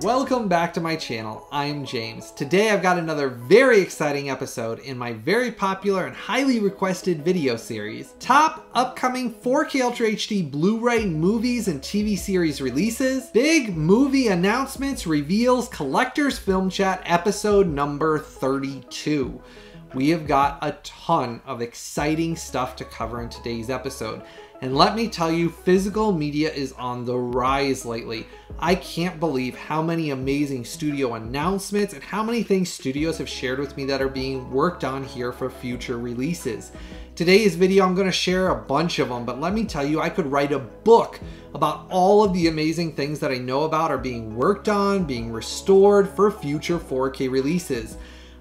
Welcome back to my channel. I'm James. Today I've got another very exciting episode in my very popular and highly requested video series. Top upcoming 4K Ultra HD Blu-ray movies and TV series releases, big movie announcements, reveals, collector's film chat episode number 32. We have got a ton of exciting stuff to cover in today's episode. And let me tell you, physical media is on the rise lately. I can't believe how many amazing studio announcements and how many things studios have shared with me that are being worked on here for future releases. Today's video, I'm going to share a bunch of them, but let me tell you, I could write a book about all of the amazing things that I know about are being worked on, being restored for future 4K releases.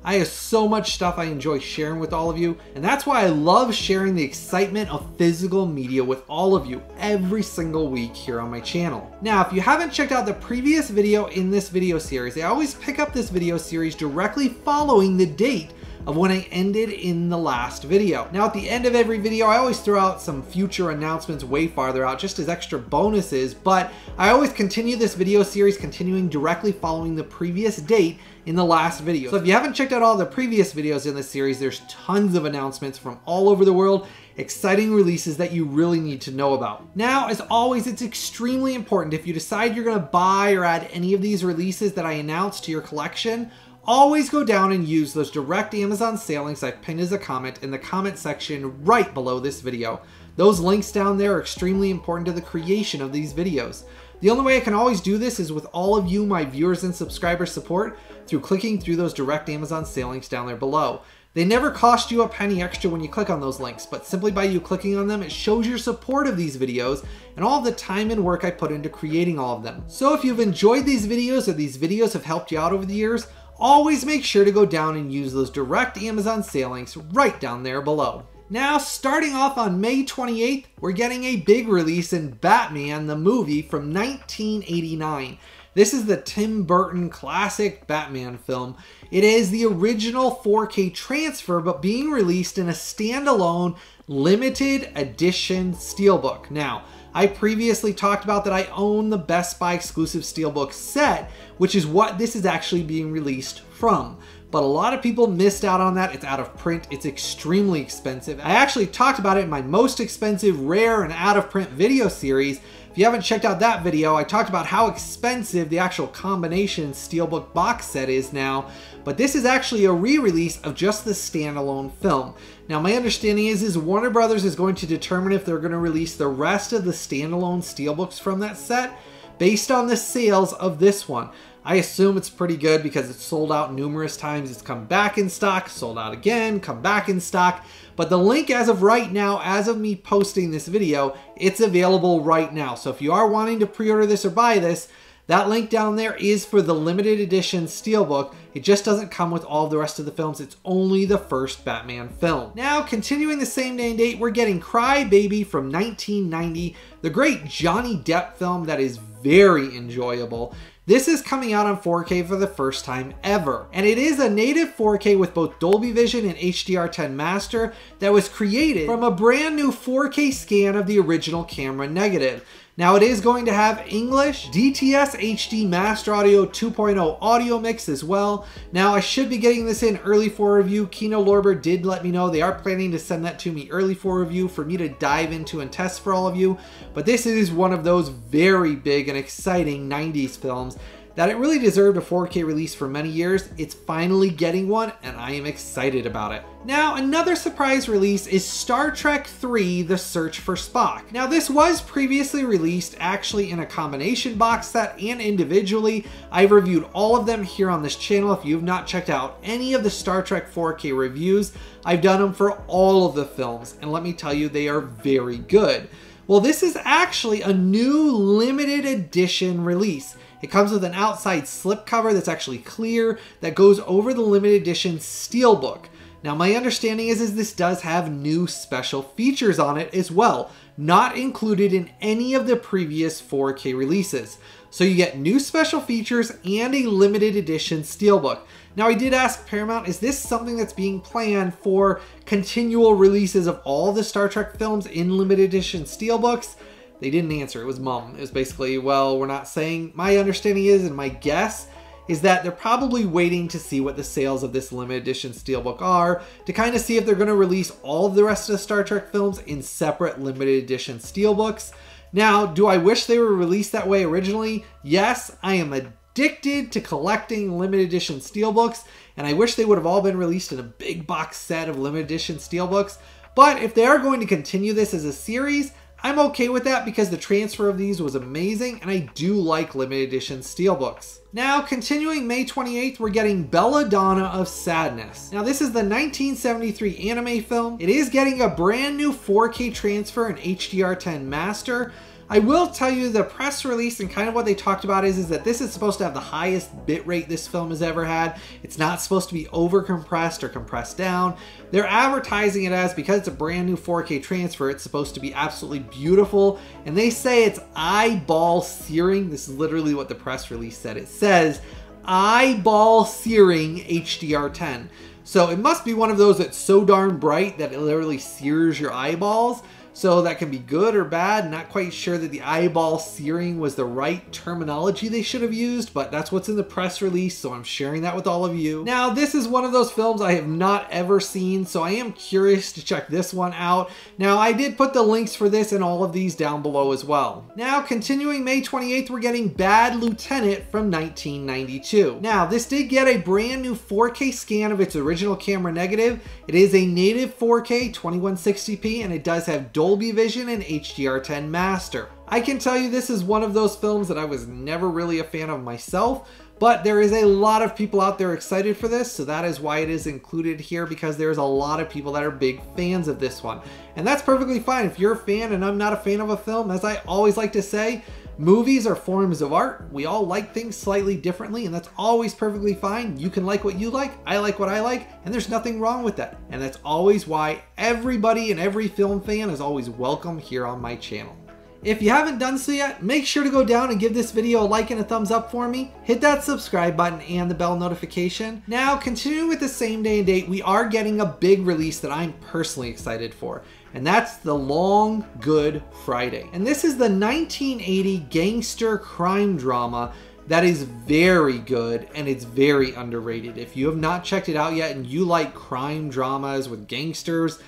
I have so much stuff I enjoy sharing with all of you, and that's why I love sharing the excitement of physical media with all of you every single week here on my channel. Now, if you haven't checked out the previous video in this video series, I always pick up this video series directly following the date of when I ended in the last video. Now, at the end of every video, I always throw out some future announcements way farther out just as extra bonuses, but I always continue this video series continuing directly following the previous date in the last video. So if you haven't checked out all the previous videos in this series, there's tons of announcements from all over the world, exciting releases that you really need to know about. Now, as always, it's extremely important if you decide you're gonna buy or add any of these releases that I announced to your collection, always go down and use those direct Amazon sale links I've pinned as a comment in the comment section right below this video. Those links down there are extremely important to the creation of these videos. The only way I can always do this is with all of you, my viewers and subscribers support, through clicking through those direct Amazon sale links down there below. They never cost you a penny extra when you click on those links, but simply by you clicking on them, it shows your support of these videos and all of the time and work I put into creating all of them. So if you've enjoyed these videos or these videos have helped you out over the years, always make sure to go down and use those direct Amazon sale links right down there below. Now, starting off on May 28th, we're getting a big release in Batman, the movie from 1989. This is the Tim Burton classic Batman film. It is the original 4K transfer, but being released in a standalone limited edition steelbook. Now, I previously talked about that I own the Best Buy exclusive steelbook set, which is what this is actually being released from. But a lot of people missed out on that. It's out of print. It's extremely expensive. I actually talked about it in my most expensive rare and out of print video series. If you haven't checked out that video, I talked about how expensive the actual combination steelbook box set is now. But this is actually a re-release of just the standalone film. Now, my understanding is Warner Brothers is going to determine if they're going to release the rest of the standalone steelbooks from that set based on the sales of this one. I assume it's pretty good because it's sold out numerous times. It's come back in stock, sold out again, come back in stock. But the link as of right now, as of me posting this video, it's available right now. So if you are wanting to pre-order this or buy this, that link down there is for the limited edition steelbook. It just doesn't come with all the rest of the films. It's only the first Batman film. Now, continuing the same day and date, we're getting Cry Baby from 1990, the great Johnny Depp film that is very enjoyable. This is coming out on 4K for the first time ever, and it is a native 4K with both Dolby Vision and HDR10 Master that was created from a brand new 4K scan of the original camera negative. Now, it is going to have English, DTS HD Master Audio 2.0 audio mix as well. Now, I should be getting this in early for review. Kino Lorber did let me know they are planning to send that to me early for review for me to dive into and test for all of you. But this is one of those very big and exciting 90s films that it really deserved a 4K release for many years. It's finally getting one, and I am excited about it. Now, another surprise release is Star Trek III: The Search for Spock. Now, this was previously released actually in a combination box set and individually. I've reviewed all of them here on this channel. If you've not checked out any of the Star Trek 4K reviews, I've done them for all of the films, and let me tell you, they are very good. Well, this is actually a new limited edition release. It comes with an outside slipcover that's actually clear that goes over the limited edition steelbook. Now, my understanding is this does have new special features on it as well, not included in any of the previous 4K releases. So you get new special features and a limited edition steelbook. Now, I did ask Paramount, is this something that's being planned for continual releases of all the Star Trek films in limited edition steelbooks? They didn't answer. It was mum. It was basically, well, we're not saying. My understanding is, and my guess is that they're probably waiting to see what the sales of this limited edition steelbook are to kind of see if they're going to release all of the rest of the Star Trek films in separate limited edition steelbooks. Now, do I wish they were released that way originally? Yes, I am addicted to collecting limited edition steelbooks, and I wish they would have all been released in a big box set of limited edition steelbooks. But if they are going to continue this as a series, I'm okay with that because the transfer of these was amazing, and I do like limited edition steelbooks. Now, continuing May 28th, we're getting Belladonna of Sadness. Now, this is the 1973 anime film. It is getting a brand new 4K transfer and HDR10 master. I will tell you the press release and kind of what they talked about is that this is supposed to have the highest bitrate this film has ever had. It's not supposed to be over compressed or compressed down. They're advertising it as, because it's a brand new 4K transfer, it's supposed to be absolutely beautiful. And they say it's eyeball searing. This is literally what the press release said. It says eyeball searing HDR10. So it must be one of those that's so darn bright that it literally sears your eyeballs. So that can be good or bad. Not quite sure that the eyeball searing was the right terminology they should have used, but that's what's in the press release, so I'm sharing that with all of you. Now, this is one of those films I have not ever seen, so I am curious to check this one out. Now, I did put the links for this and all of these down below as well. Now, continuing May 28th, we're getting Bad Lieutenant from 1992. Now, this did get a brand new 4K scan of its original camera negative. It is a native 4K 2160p, and it does have Dolby Vision and HDR10 master. I can tell you this is one of those films that I was never really a fan of myself, but there is a lot of people out there excited for this, so that is why it is included here, because there's a lot of people that are big fans of this one. And that's perfectly fine. If you're a fan and I'm not a fan of a film, as I always like to say, movies are forms of art. We all like things slightly differently, and that's always perfectly fine. You can like what you like, I like what I like, and there's nothing wrong with that. And that's always why everybody and every film fan is always welcome here on my channel. If you haven't done so yet, make sure to go down and give this video a like and a thumbs up for me. Hit that subscribe button and the bell notification. Now, continuing with the same day and date, we are getting a big release that I'm personally excited for, and that's The Long Good Friday. And this is the 1980 gangster crime drama that is very good, and it's very underrated. If you have not checked it out yet and you like crime dramas with gangsters,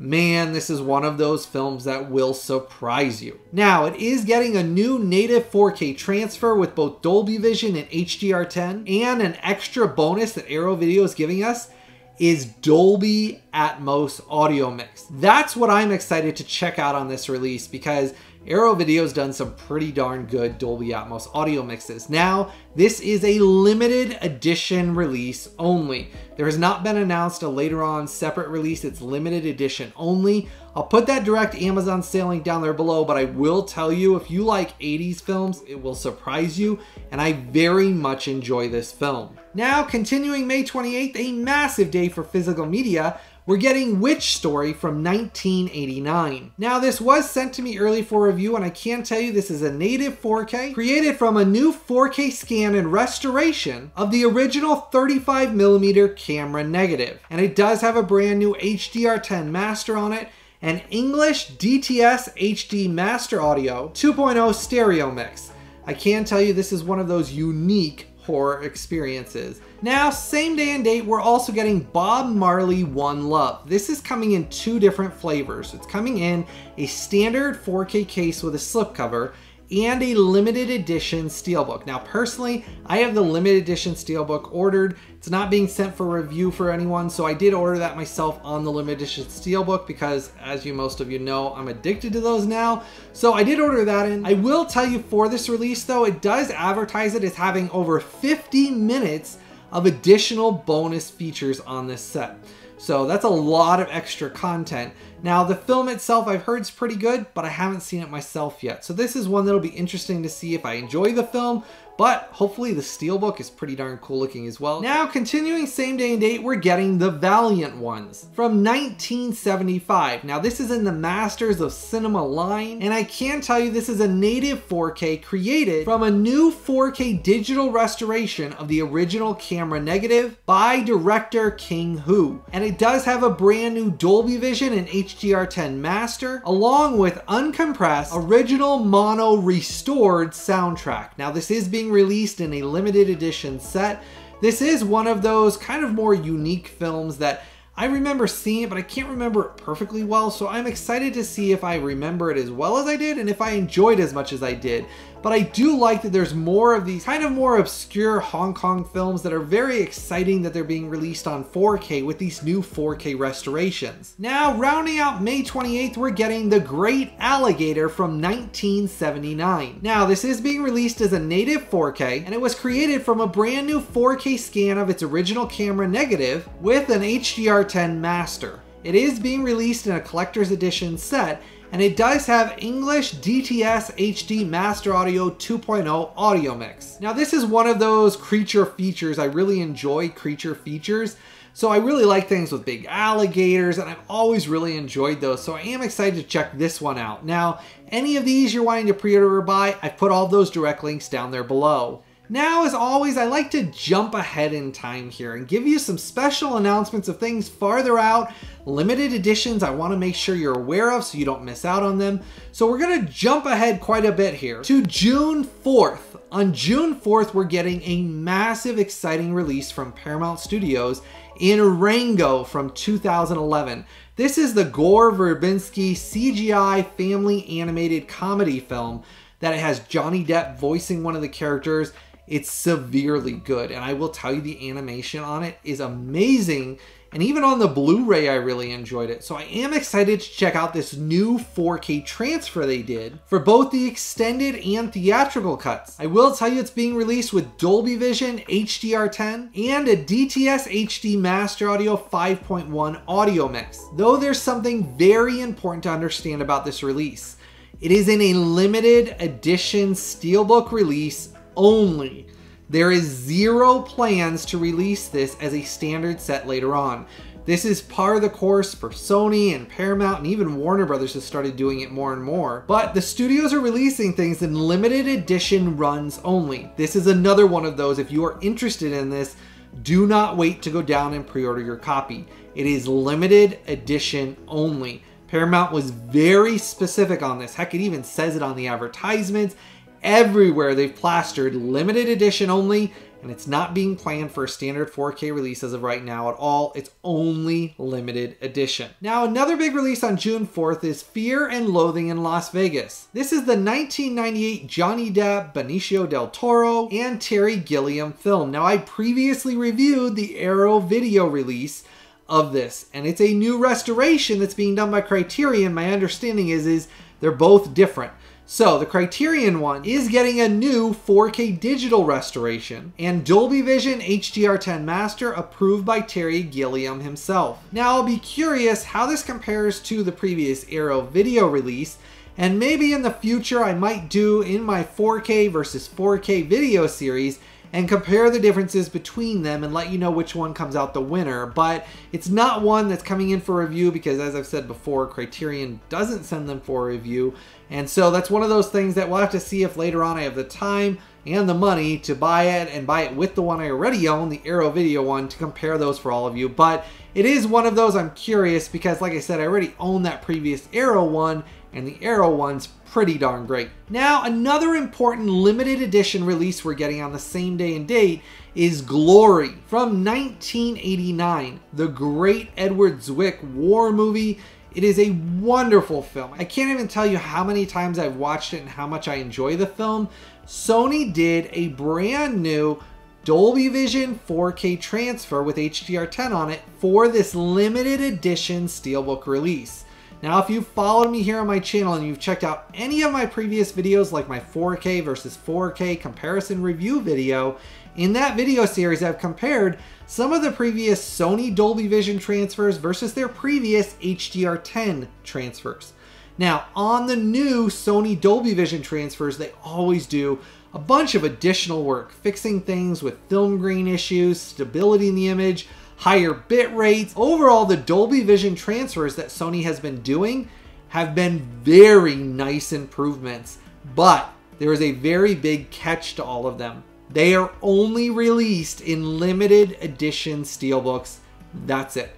man, this is one of those films that will surprise you. Now, it is getting a new native 4K transfer with both Dolby Vision and HDR10, and an extra bonus that Arrow Video is giving us is Dolby Atmos audio mix. That's what I'm excited to check out on this release, because Arrow Video's done some pretty darn good Dolby Atmos audio mixes. Now, this is a limited edition release only. There has not been announced a later on separate release. It's limited edition only. I'll put that direct Amazon sale link down there below, but I will tell you, if you like 80s films, it will surprise you, and I very much enjoy this film. Now, continuing May 28th, a massive day for physical media, we're getting Witch Story from 1989. Now, this was sent to me early for review, and I can tell you this is a native 4K created from a new 4K scan and restoration of the original 35mm camera negative. And it does have a brand new HDR10 master on it, an English DTS HD Master Audio 2.0 stereo mix. I can tell you this is one of those unique horror experiences. Now, same day and date, we're also getting Bob Marley One Love. This is coming in two different flavors. It's coming in a standard 4K case with a slipcover and a limited edition steelbook. Now, personally, I have the limited edition steelbook ordered. It's not being sent for review for anyone, so I did order that myself on the limited edition steelbook because, as most of you know, I'm addicted to those now. So I did order that in. I will tell you, for this release though, it does advertise it as having over 50 minutes of additional bonus features on this set. So that's a lot of extra content. Now, the film itself I've heard is pretty good, but I haven't seen it myself yet. So this is one that'll be interesting to see if I enjoy the film, but hopefully the SteelBook is pretty darn cool looking as well. Now, continuing same day and date, we're getting the Valiant Ones from 1975. Now, this is in the Masters of Cinema line, and I can tell you this is a native 4K created from a new 4K digital restoration of the original camera negative by director King Hu. And it does have a brand new Dolby Vision and HDR10 master, along with uncompressed, original mono restored soundtrack. Now, this is being released in a limited edition set. This is one of those kind of more unique films that I remember seeing it, but I can't remember it perfectly well, so I'm excited to see if I remember it as well as I did and if I enjoyed as much as I did. But I do like that there's more of these kind of more obscure Hong Kong films that are very exciting that they're being released on 4K with these new 4K restorations. Now, rounding out May 28th, we're getting the Great Alligator from 1979. Now, this is being released as a native 4K, and it was created from a brand new 4K scan of its original camera negative with an HDR10 master. It is being released in a collector's edition set, and it does have English DTS HD Master Audio 2.0 audio mix. Now, this is one of those creature features. I really enjoy creature features. So I really like things with big alligators, and I've always really enjoyed those. So I am excited to check this one out. Now, any of these you're wanting to pre-order or buy, I've put all those direct links down there below. Now, as always, I like to jump ahead in time here and give you some special announcements of things farther out, limited editions I want to make sure you're aware of so you don't miss out on them. So we're going to jump ahead quite a bit here to June 4th. On June 4th, we're getting a massive, exciting release from Paramount Studios in RANGO from 2011. This is the Gore Verbinski CGI family animated comedy film that it has Johnny Depp voicing one of the characters. It's severely good, and I will tell you the animation on it is amazing, and even on the Blu-ray I really enjoyed it. So I am excited to check out this new 4K transfer they did for both the extended and theatrical cuts. I will tell you it's being released with Dolby Vision, HDR10, and a DTS HD Master Audio 5.1 audio mix. Though there's something very important to understand about this release. It is in a limited edition SteelBook release only. There is zero plans to release this as a standard set later on. This is par of the course for Sony and Paramount, and even Warner Brothers has started doing it more and more. But the studios are releasing things in limited edition runs only. This is another one of those. If you are interested in this, do not wait to go down and pre-order your copy. It is limited edition only. Paramount was very specific on this. Heck, it even says it on the advertisements. Everywhere they've plastered limited edition only, and it's not being planned for a standard 4K release as of right now at all. It's only limited edition. Now, another big release on June 4th is Fear and Loathing in Las Vegas. This is the 1998 Johnny Depp, Benicio del Toro, and Terry Gilliam film. Now, I previously reviewed the Arrow video release of this, and it's a new restoration that's being done by Criterion. My understanding is they're both different. So the Criterion one is getting a new 4K digital restoration and Dolby Vision HDR10 master approved by Terry Gilliam himself. Now, I'll be curious how this compares to the previous Arrow video release, and maybe in the future I might do in my 4K versus 4K video series and compare the differences between them and let you know which one comes out the winner. But it's not one that's coming in for review because, as I've said before, Criterion doesn't send them for review. And so that's one of those things that we'll have to see if later on I have the time and the money to buy it and buy it with the one I already own, the Arrow video one, to compare those for all of you. But it is one of those I'm curious because, like I said, I already own that previous Arrow one, and the Arrow one's pretty darn great. Now, another important limited edition release we're getting on the same day and date is Glory from 1989, the great Edward Zwick war movie. It is a wonderful film. I can't even tell you how many times I've watched it and how much I enjoy the film. Sony did a brand new Dolby Vision 4K transfer with HDR10 on it for this limited edition SteelBook release. Now, if you've followed me here on my channel and you've checked out any of my previous videos, like my 4K versus 4K comparison review video, in that video series I've compared some of the previous Sony Dolby Vision transfers versus their previous HDR10 transfers. Now, on the new Sony Dolby Vision transfers, they always do a bunch of additional work, fixing things with film grain issues, stability in the image, higher bit rates. Overall, the Dolby Vision transfers that Sony has been doing have been very nice improvements, but there is a very big catch to all of them. They are only released in limited edition steelbooks. That's it.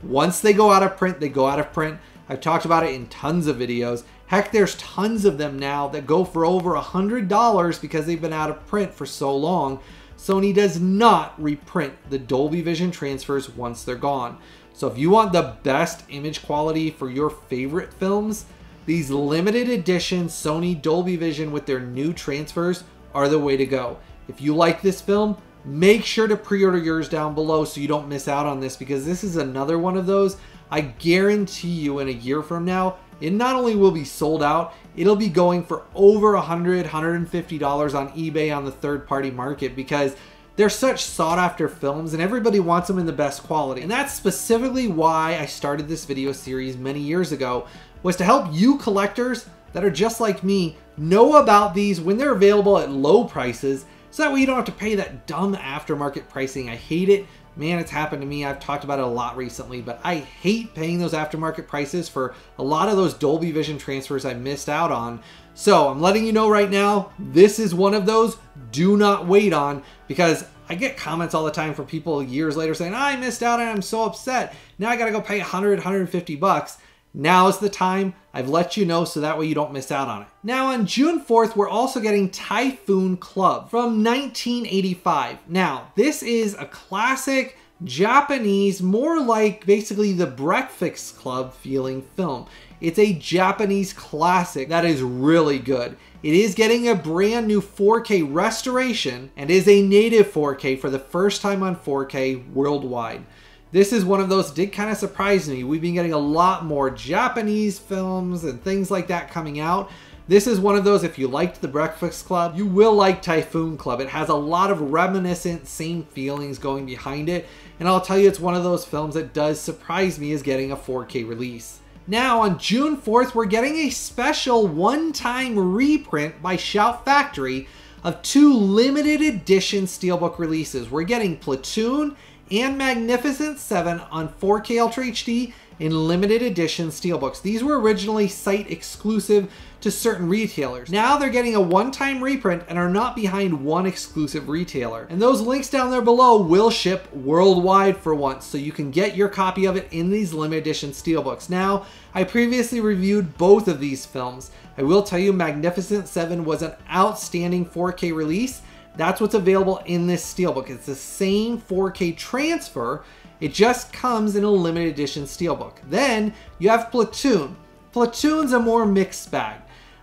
Once they go out of print, they go out of print. I've talked about it in tons of videos. Heck, there's tons of them now that go for over $100 because they've been out of print for so long. Sony does not reprint the Dolby Vision transfers once they're gone. So if you want the best image quality for your favorite films, these limited edition Sony Dolby Vision with their new transfers are the way to go. If you like this film, make sure to pre-order yours down below so you don't miss out on this, because this is another one of those. I guarantee you in a year from now, it not only will be sold out, it'll be going for over $100, $150 on eBay on the third-party market, because they're such sought-after films and everybody wants them in the best quality. And that's specifically why I started this video series many years ago, was to help you collectors that are just like me know about these when they're available at low prices, so that way you don't have to pay that dumb aftermarket pricing. I hate it. Man, it's happened to me. I've talked about it a lot recently, but I hate paying those aftermarket prices for a lot of those Dolby Vision transfers I missed out on. So I'm letting you know right now, this is one of those do not wait on, because I get comments all the time from people years later saying, I missed out and I'm so upset. Now I got to go pay 100, 150 bucks. Now is the time. I've let you know so that way you don't miss out on it. Now on June 4th, we're also getting TYPHOON Club from 1985. Now, this is a classic Japanese, more like basically the Breakfast Club feeling film. It's a Japanese classic that is really good. It is getting a brand new 4K restoration and is a native 4K for the first time on 4K worldwide. This is one of those that did kind of surprise me. We've been getting a lot more Japanese films and things like that coming out. This is one of those, if you liked The Breakfast Club, you will like TYPHOON Club. It has a lot of reminiscent, same feelings going behind it. And I'll tell you, it's one of those films that does surprise me as getting a 4K release. Now on June 4th, we're getting a special one-time reprint by Shout Factory of two limited edition steelbook releases. We're getting Platoon and Magnificent 7 on 4K Ultra HD in limited edition steelbooks. These were originally site exclusive to certain retailers. Now they're getting a one-time reprint and are not behind one exclusive retailer. And those links down there below will ship worldwide for once, so you can get your copy of it in these limited edition steelbooks. Now, I previously reviewed both of these films. I will tell you, Magnificent 7 was an outstanding 4K release. That's what's available in this steelbook. It's the same 4K transfer. It just comes in a limited edition steelbook. Then you have Platoon. Platoon's a more mixed bag.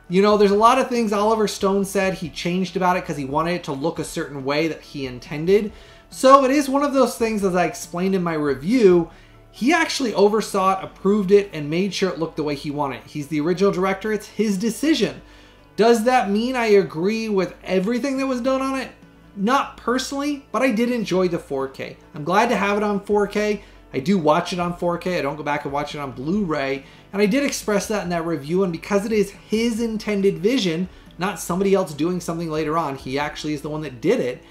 You know, there's a lot of things Oliver Stone said he changed about it because he wanted it to look a certain way that he intended. So it is one of those things, as I explained in my review, he actually oversaw it, approved it, and made sure it looked the way he wanted. He's the original director. It's his decision. Does that mean I agree with everything that was done on it? Not personally, but I did enjoy the 4K. I'm glad to have it on 4K. I do watch it on 4K. I don't go back and watch it on Blu Ray. And I did express that in that review, and because it is his intended vision, not somebody else doing something later on, he actually is the one that did it,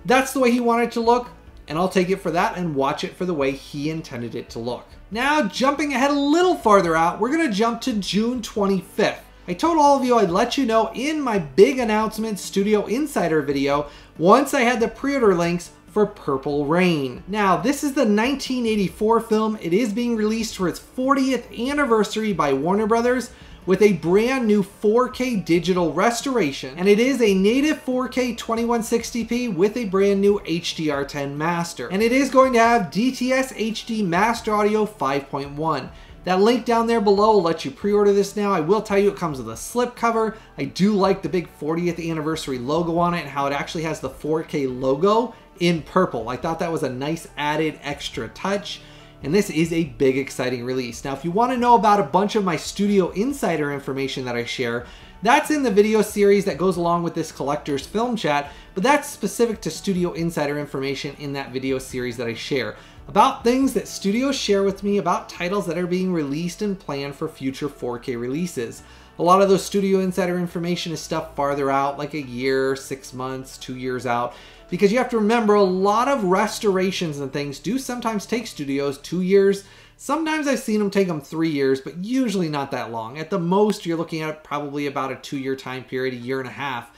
that's the way he wanted it to look, and I'll take it for that and watch it for the way he intended it to look. Now, jumping ahead a little farther out, we're going to jump to June 25th. I told all of you I'd let you know in my big announcement Studio Insider video once I had the pre-order links for Purple Rain. Now, this is the 1984 film. It is being released for its 40th anniversary by Warner Brothers with a brand new 4K digital restoration. And it is a native 4K 2160p with a brand new HDR10 master. And it is going to have DTS HD Master Audio 5.1. That link down there below will let you pre-order this now. I will tell you it comes with a slipcover. I do like the big 40th anniversary logo on it and how it actually has the 4K logo in purple. I thought that was a nice added extra touch. And this is a big exciting release. Now, if you want to know about a bunch of my Studio Insider information that I share, that's in the video series that goes along with this collector's film chat, but that's specific to Studio Insider information in that video series that I share about things that studios share with me about titles that are being released and planned for future 4K releases. A lot of those Studio Insider information is stuff farther out, like a year, 6 months, 2 years out. Because you have to remember, a lot of restorations and things do sometimes take studios 2 years. Sometimes I've seen them take them 3 years, but usually not that long. At the most, you're looking at probably about a 2-year time period, a year and a half.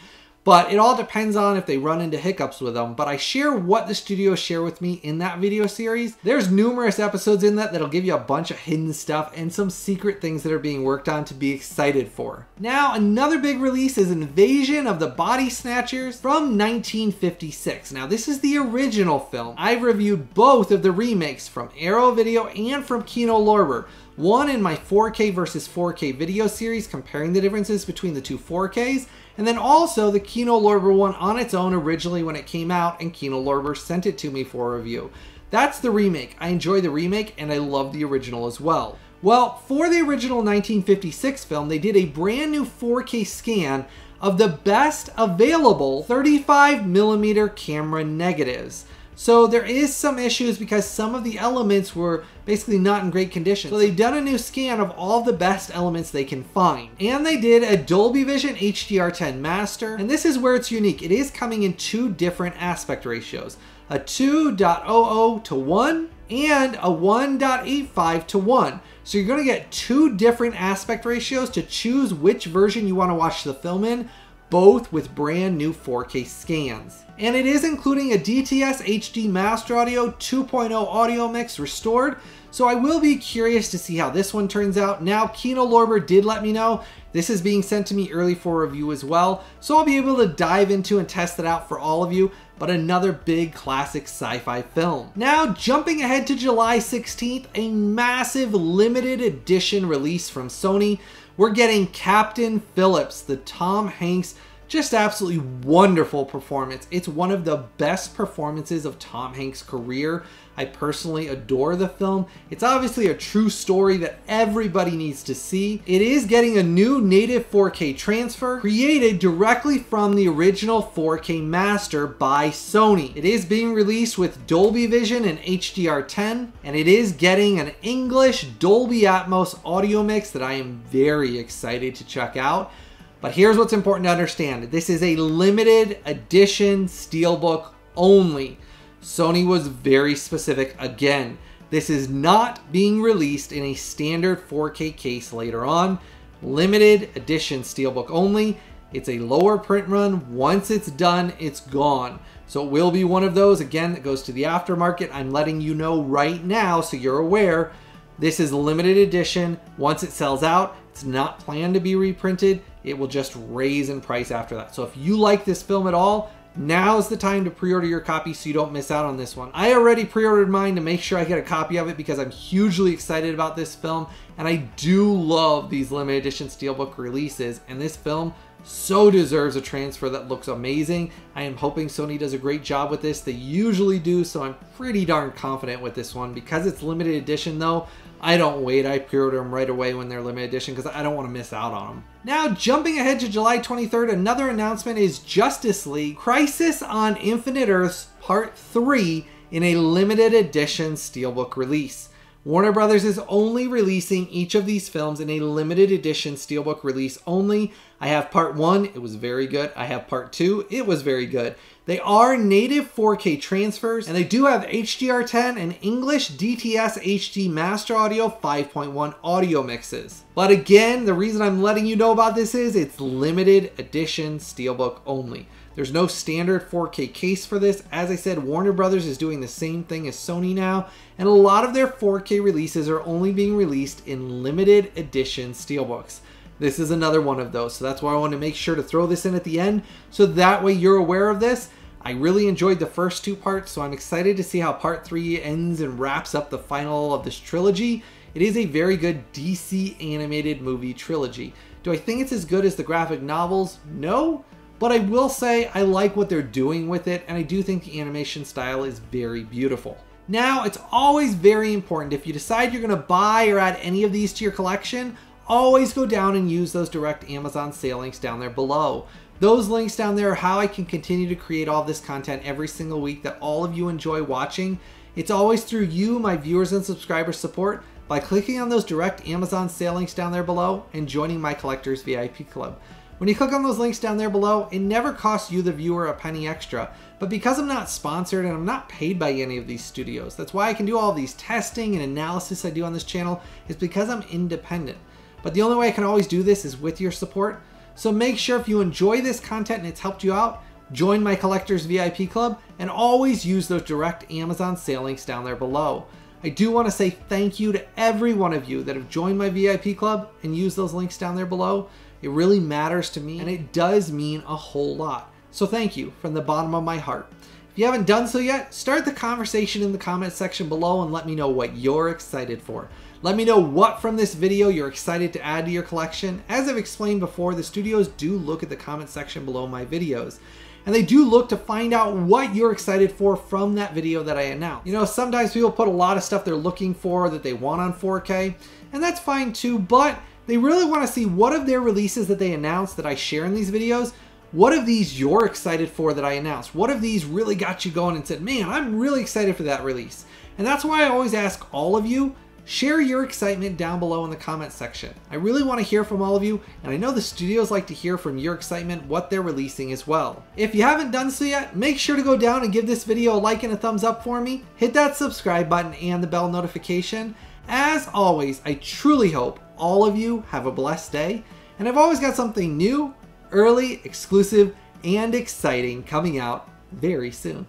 But it all depends on if they run into hiccups with them. But I share what the studios share with me in that video series. There's numerous episodes in that that'll give you a bunch of hidden stuff and some secret things that are being worked on to be excited for. Now, another big release is Invasion of the Body Snatchers from 1956. Now, this is the original film. I've reviewed both of the remakes from Arrow Video and from Kino Lorber. One in my 4K versus 4K video series, comparing the differences between the two 4Ks, and then also the Kino Lorber one on its own originally when it came out, and Kino Lorber sent it to me for a review. That's the remake. I enjoy the remake, and I love the original as well. Well, for the original 1956 film, they did a brand new 4K scan of the best available 35mm camera negatives. So there is some issues because some of the elements were basically not in great condition. So they've done a new scan of all the best elements they can find. And they did a Dolby Vision HDR10 master. And this is where it's unique. It is coming in 2 different aspect ratios. A 2.00:1 and a 1.85:1. So you're going to get 2 different aspect ratios to choose which version you want to watch the film in, both with brand new 4K scans. And it is including a DTS HD Master Audio 2.0 audio mix restored, so I will be curious to see how this one turns out. Now, Kino Lorber did let me know this is being sent to me early for review as well, so I'll be able to dive into and test it out for all of you, but another big classic sci-fi film. Now, jumping ahead to July 16th, a massive limited edition release from Sony. We're getting Captain Phillips, the Tom Hanks, just absolutely wonderful performance. It's one of the best performances of Tom Hanks' career. I personally adore the film. It's obviously a true story that everybody needs to see. It is getting a new native 4K transfer created directly from the original 4K master by Sony. It is being released with Dolby Vision and HDR10, and it is getting an English Dolby Atmos audio mix that I am very excited to check out. But here's what's important to understand. This is a limited edition SteelBook only. Sony was very specific. Again, this is not being released in a standard 4K case later on. Limited edition SteelBook only. It's a lower print run. Once it's done, it's gone. So it will be one of those, again, that goes to the aftermarket. I'm letting you know right now so you're aware. This is a limited edition. Once it sells out, it's not planned to be reprinted. It will just raise in price after that. So if you like this film at all, now's the time to pre-order your copy so you don't miss out on this one. I already pre-ordered mine to make sure I get a copy of it because I'm hugely excited about this film, and I do love these limited edition SteelBook releases, and this film so deserves a transfer that looks amazing. I am hoping Sony does a great job with this. They usually do, so I'm pretty darn confident with this one. Because it's limited edition though, I don't wait. I pre-order them right away when they're limited edition because I don't want to miss out on them. Now, jumping ahead to July 23rd, another announcement is Justice League Crisis on Infinite Earths Part 3 in a limited edition SteelBook release. Warner Brothers is only releasing each of these films in a limited edition SteelBook release only. I have Part 1, it was very good. I have Part 2, it was very good. They are native 4K transfers, and they do have HDR10 and English DTS HD Master Audio 5.1 audio mixes. But again, the reason I'm letting you know about this is it's limited edition SteelBook only. There's no standard 4K case for this. As I said, Warner Brothers is doing the same thing as Sony now, and a lot of their 4K releases are only being released in limited edition SteelBooks. This is another one of those, so that's why I want to make sure to throw this in at the end, so that way you're aware of this. I really enjoyed the first 2 parts, so I'm excited to see how Part 3 ends and wraps up the final of this trilogy. It is a very good DC animated movie trilogy. Do I think it's as good as the graphic novels? No. But I will say I like what they're doing with it, and I do think the animation style is very beautiful. Now, it's always very important if you decide you're going to buy or add any of these to your collection, always go down and use those direct Amazon sale links down there below. Those links down there are how I can continue to create all this content every single week that all of you enjoy watching. It's always through you, my viewers and subscribers' support, by clicking on those direct Amazon sale links down there below and joining my Collectors VIP Club. When you click on those links down there below, it never costs you, the viewer, a penny extra. But because I'm not sponsored and I'm not paid by any of these studios, that's why I can do all these testing and analysis I do on this channel, is because I'm independent. But the only way I can always do this is with your support. So make sure if you enjoy this content and it's helped you out, join my Collectors VIP Club and always use those direct Amazon sale links down there below. I do want to say thank you to every one of you that have joined my VIP Club and used those links down there below. It really matters to me and it does mean a whole lot. So thank you from the bottom of my heart. If you haven't done so yet, start the conversation in the comment section below and let me know what you're excited for. Let me know what from this video you're excited to add to your collection. As I've explained before, the studios do look at the comment section below my videos. And they do look to find out what you're excited for from that video that I announced. You know, sometimes people put a lot of stuff they're looking for that they want on 4K, and that's fine too, but they really want to see what of their releases that they announced that I share in these videos, what of these you're excited for that I announced? What of these really got you going and said, man, I'm really excited for that release? And that's why I always ask all of you, share your excitement down below in the comment section. I really want to hear from all of you, and I know the studios like to hear from your excitement what they're releasing as well. If you haven't done so yet, make sure to go down and give this video a like and a thumbs up for me. Hit that subscribe button and the bell notification. As always, I truly hope all of you have a blessed day, and I've always got something new, early, exclusive, and exciting coming out very soon.